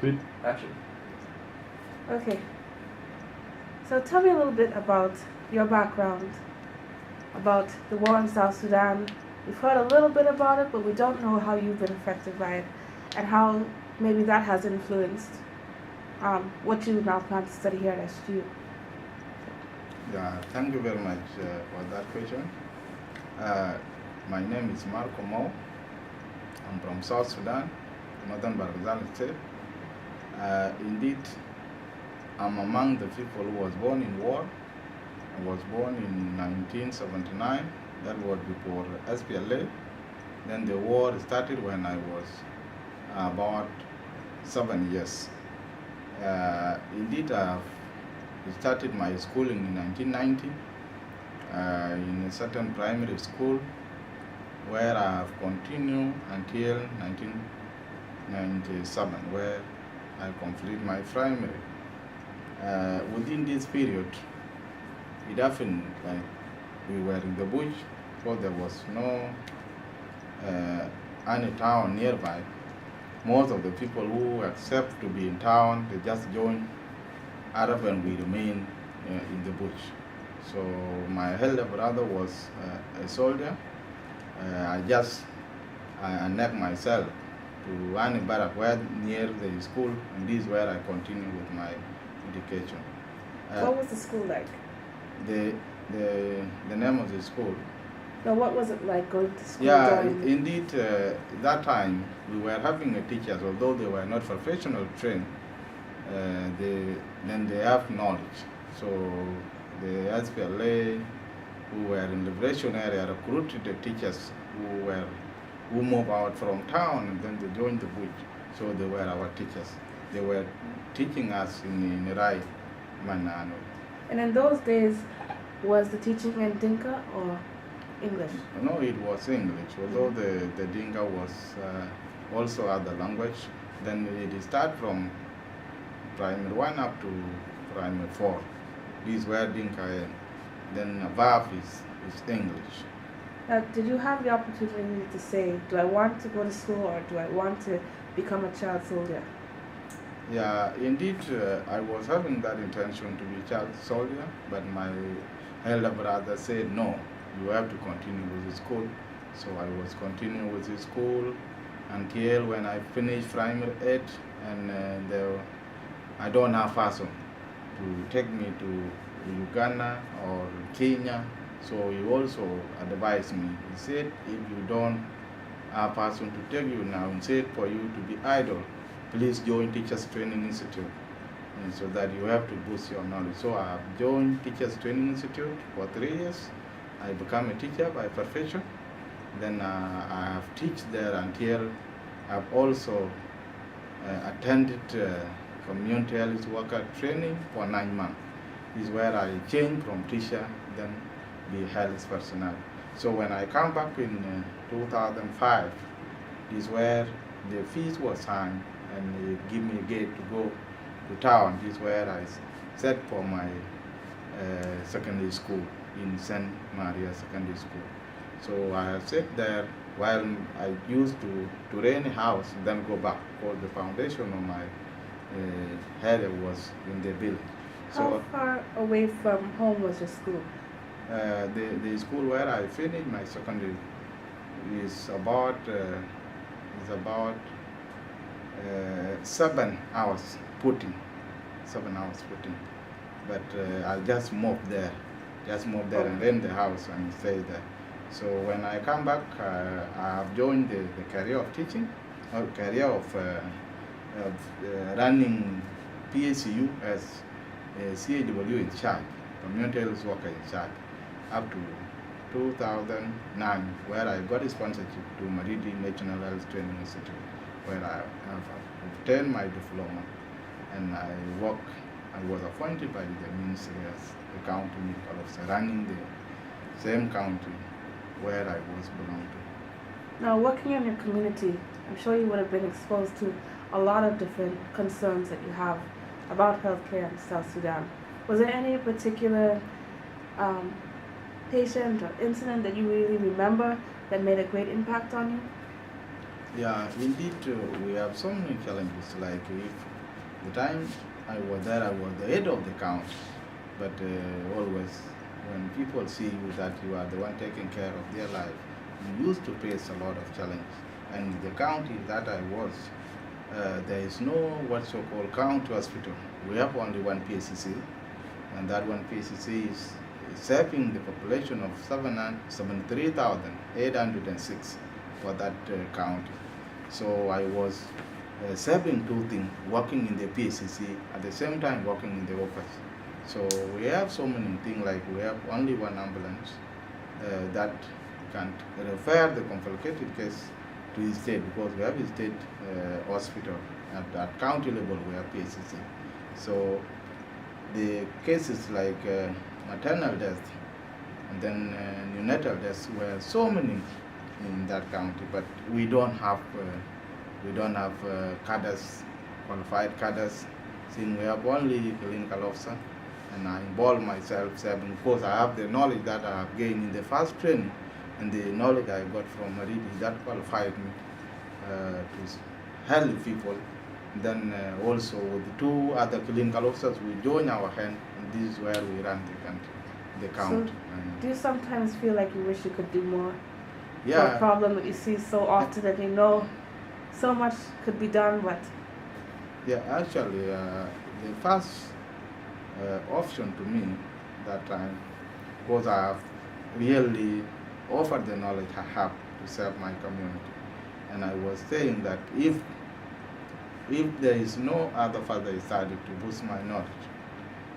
Good. Action. Okay. So tell me a little bit about your background, about the war in South Sudan. We've heard a little bit about it, but we don't know how you've been affected by it and how maybe that has influenced what you now plan to study here at SGU. Yeah, thank you very much for that question. My name is Marco Mo. I'm from South Sudan, Northern Barzal State. Indeed, I'm among the people who was born in war. I was born in 1979. That was before SPLA. Then the war started when I was about 7 years. Indeed, I started my schooling in 1990 in a certain primary school where I have continued until 1997, where I complete my primary. Within this period, it happened like we were in the bush, so there was no any town nearby. Most of the people who accept to be in town, they just join Arab and we remain in the bush. So my elder brother was a soldier. I annexed myself to Ani Barak, where near the school, and this is where I continue with my education. What was the school like? The name of the school. No, what was it like going to school? Yeah, indeed, that time we were having a teachers, although they were not professional trained, then they have knowledge. So the SPLA, who were in liberation area, recruited the teachers who moved out from town, and then they joined the bush. So they were our teachers. They were teaching us in the right manner. And in those days, was the teaching in Dinka or English? No, it was English, although the Dinka was also other language. Then it started from primary 1 up to primary 4. This is where Dinka end. Then above is English. Did you have the opportunity to say, do I want to go to school or do I want to become a child soldier? Yeah, indeed, I was having that intention to be a child soldier, but my elder brother said, no, you have to continue with the school. So I was continuing with the school until when I finished primary 8, and I don't have person to take me to Uganda or Kenya. So he also advised me. He said, if you don't have a person to take you now, instead for you to be idle, please join Teachers Training Institute, and so that you have to boost your knowledge. So I have joined Teachers Training Institute for 3 years. I became a teacher by profession. Then I have taught there until I've also attended community health worker training for 9 months. This is where I changed from teacher, then be health personnel. So when I come back in 2005, this is where the fees was signed and they give me a gate to go to town. This is where I set for my secondary school in St. Maria Secondary School. So I sat there while I used to rent a house and then go back, because the foundation of my area was in the village. How far away from home was your school? The school where I finished my secondary is about 7 hours footing. 7 hours footing. But I just moved there and rent the house and stay there. So when I come back, I have joined the career of teaching, or career of running PSU as a CAW in charge, community health worker in charge, up to 2009, where I got a sponsorship to Maridi National Health Training Institute, where I have obtained my diploma, and I was appointed by the ministry as the county medical officer, running the same county where I was belonging to. Now, working in your community, I'm sure you would have been exposed to a lot of different concerns that you have about healthcare in South Sudan. Was there any particular patient or incident that you really remember that made a great impact on you? Yeah, indeed, we have so many challenges. Like if the time I was there, I was the head of the count, but always when people see you that you are the one taking care of their life, you used to face a lot of challenge. And the county that I was, there is no what so-called county hospital. We have only one PCC, and that one PCC is serving the population of 73,806 for that county. So I was serving two things, working in the PCC, at the same time working in the office. So we have so many things, like we have only one ambulance that can refer the complicated case to the state, because we have a state hospital. At county level we have PCC. So the cases like maternal death and then neonatal deaths were so many in that county, but we don't have cadres, qualified cadres, since we have only clinical officer. And I involve myself serving because I have the knowledge that I have gained in the first training, and the knowledge I got from Maridi that qualified me to help people. Then also with the two other clinical officers, we join our hand, and this is where we run the country, the count. So, do you sometimes feel like you wish you could do more? Yeah. For a problem that you see so often that you know so much could be done, but yeah, actually, the first option to me that time was I have really offered the knowledge I have to serve my community, and I was saying that if there is no other further study to boost my knowledge,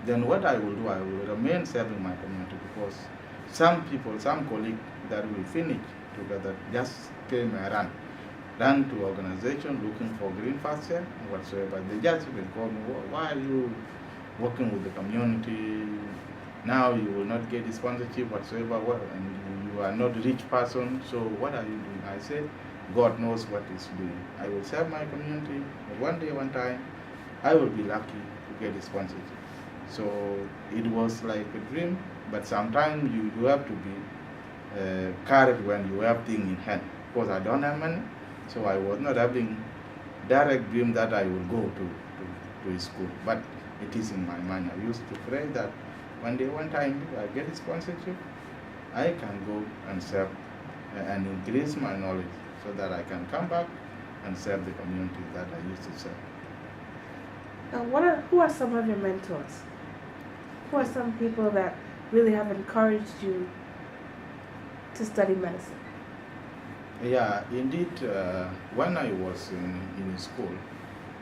then what I will do, I will remain serving my community, because some people, some colleagues that will finish together just came and ran to organization looking for green pasture and whatsoever. They just even call me, why are you working with the community? Now you will not get sponsorship whatsoever, and you are not a rich person, so what are you doing? I said, God knows what He's doing. I will serve my community, but one day, one time, I will be lucky to get a sponsorship. So it was like a dream, but sometimes you have to be carried when you have things in hand. Because I don't have money, so I was not having direct dream that I will go to school. But it is in my mind. I used to pray that one day, one time, if I get a sponsorship, I can go and serve and increase my knowledge so that I can come back and serve the community that I used to serve. Who are some of your mentors? Who are some people that really have encouraged you to study medicine? Yeah, indeed, when I was in school,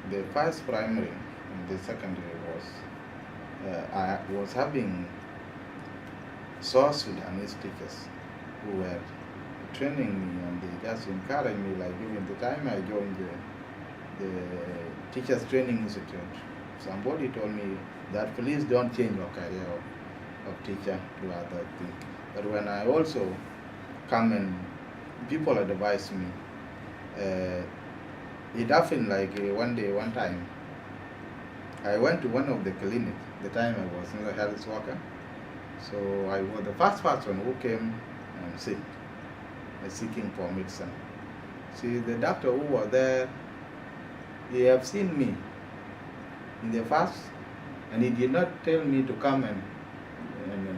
the first primary and the secondary was, I was having South Sudanese teachers who were training me, and they just encouraged me, like even the time I joined the Teachers Training Institute, somebody told me that please don't change your career of teacher to other things. But when I also come and people advise me, it happened like one day, one time, I went to one of the clinics, the time I was not a health worker. So I was the first person who came sick, seeking for medicine. See, the doctor who was there, he have seen me in the first, and he did not tell me to come and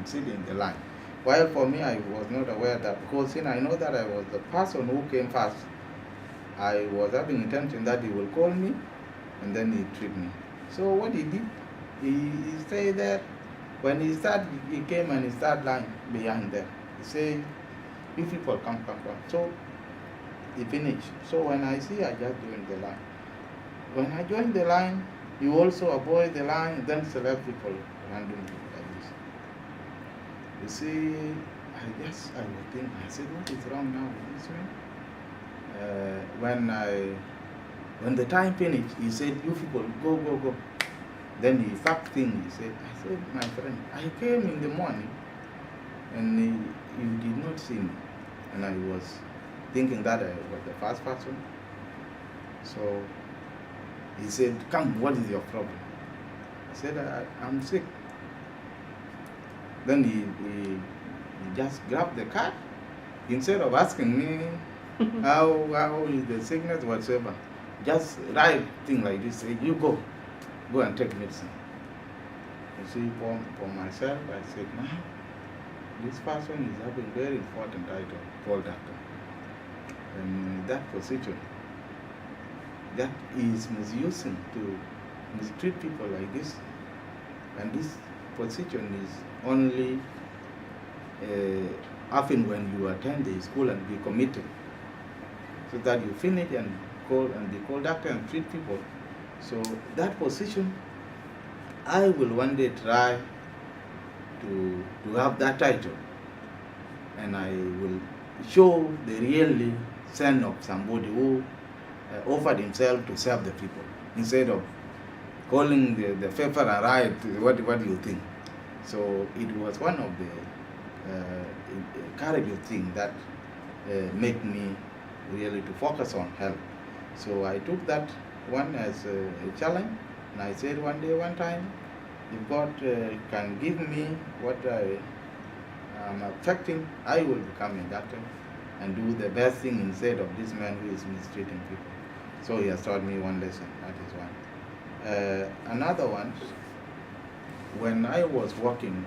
sit in the line. While for me, I was not aware that, because since I know that I was the person who came first, I was having intention that he will call me and then he treat me. So what he did, he stayed there. When he started, he came and he started lying behind there. He said, you people come. So he finished. So when I see, I just joined the line. When I joined the line, you also avoid the line, then select people randomly like this. You see, I would think, I said, what is wrong now with this man? When the time finished, he said, you people, go. Then he fact thing, I said, my friend, I came in the morning and you did not see me. And I was thinking that I was the first person. So he said, come, what is your problem? I said, I'm sick. Then he just grabbed the card. Instead of asking me how is the sickness whatsoever. Just write thing like this, say you go and take medicine. You see, for myself, I said, now this person is having very important title called doctor. And that position, that is misusing to mistreat people like this. And this position is only often when you attend the school and be committed, so that you finish and be called doctor and treat people. So that position, I will one day try to have that title, and I will show the real sense of somebody who offered himself to serve the people instead of calling the paper and write what do you think. So it was one of the encouraging things that make me really to focus on health. So I took that one as a challenge, and I said one time, if God can give me what I am affecting, I will become a doctor and do the best thing instead of this man who is mistreating people. So he has taught me one lesson, that is one. Another one, when I was working